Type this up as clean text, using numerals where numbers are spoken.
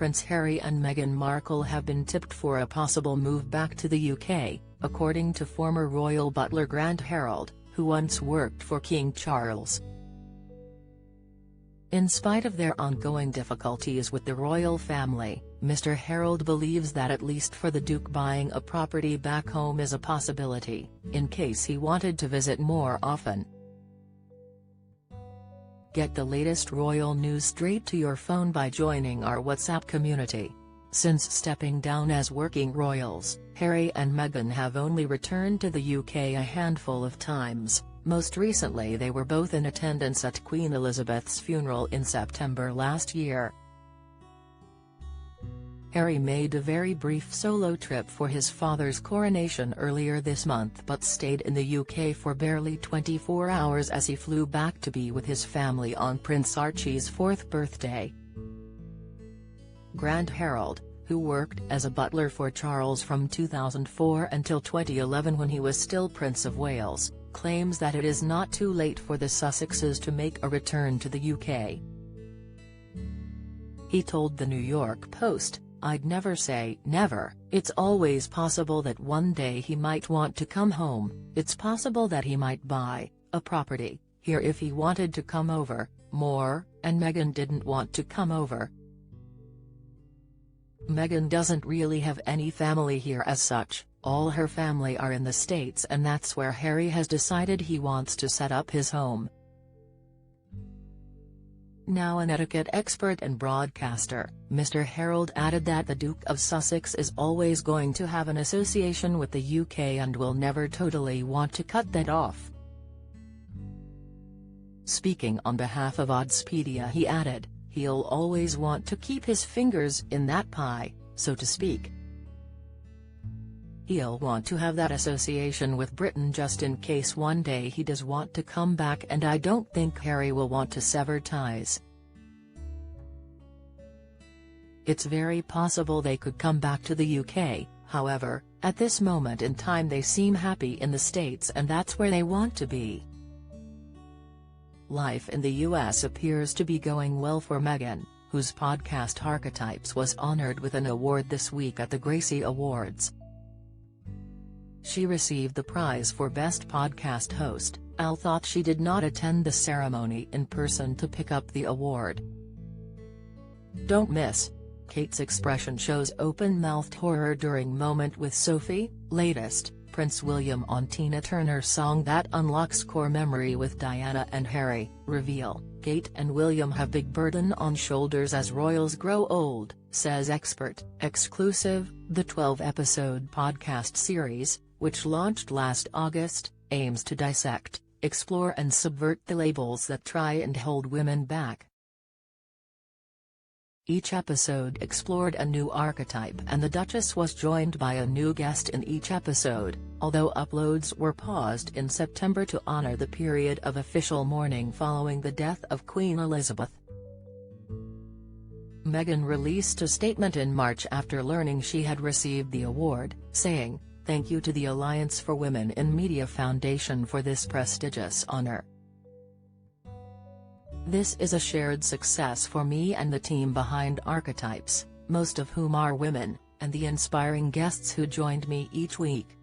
Prince Harry and Meghan Markle have been tipped for a possible move back to the UK, according to former royal butler Grant Harold, who once worked for King Charles. In spite of their ongoing difficulties with the royal family, Mr. Harold believes that at least for the Duke buying a property back home is a possibility, in case he wanted to visit more often. Get the latest royal news straight to your phone by joining our WhatsApp community. Since stepping down as working royals, Harry and Meghan have only returned to the UK a handful of times. Most recently they were both in attendance at Queen Elizabeth's funeral in September last year. Harry made a very brief solo trip for his father's coronation earlier this month but stayed in the UK for barely 24 hours as he flew back to be with his family on Prince Archie's 4th birthday. Grant Harold, who worked as a butler for Charles from 2004 until 2011 when he was still Prince of Wales, claims that it is not too late for the Sussexes to make a return to the UK. He told the New York Post, "I'd never say never, it's always possible that one day he might want to come home, it's possible that he might buy a property here if he wanted to come over more, and Meghan didn't want to come over. Meghan doesn't really have any family here as such, all her family are in the States and that's where Harry has decided he wants to set up his home." Now an etiquette expert and broadcaster, Mr. Harold added that the Duke of Sussex is always going to have an association with the UK and will never totally want to cut that off. Speaking on behalf of Oddspedia, he added, "He'll always want to keep his fingers in that pie, so to speak. He'll want to have that association with Britain just in case one day he does want to come back, and I don't think Harry will want to sever ties. It's very possible they could come back to the UK, however, at this moment in time they seem happy in the States and that's where they want to be." Life in the US appears to be going well for Meghan, whose podcast Archetypes was honored with an award this week at the Gracie Awards. She received the prize for Best Podcast Host. Al thought she did not attend the ceremony in person to pick up the award. "Don't miss." Kate's expression shows open-mouthed horror during moment with Sophie. Latest, Prince William on Tina Turner's song that unlocks core memory with Diana and Harry. Reveal, Kate and William have big burden on shoulders as royals grow old, says expert. Exclusive, the 12-episode podcast series, which launched last August, aims to dissect, explore and subvert the labels that try and hold women back. Each episode explored a new archetype and the Duchess was joined by a new guest in each episode, although uploads were paused in September to honor the period of official mourning following the death of Queen Elizabeth. Meghan released a statement in March after learning she had received the award, saying, "Thank you to the Alliance for Women in Media Foundation for this prestigious honor. This is a shared success for me and the team behind Archetypes, most of whom are women, and the inspiring guests who joined me each week.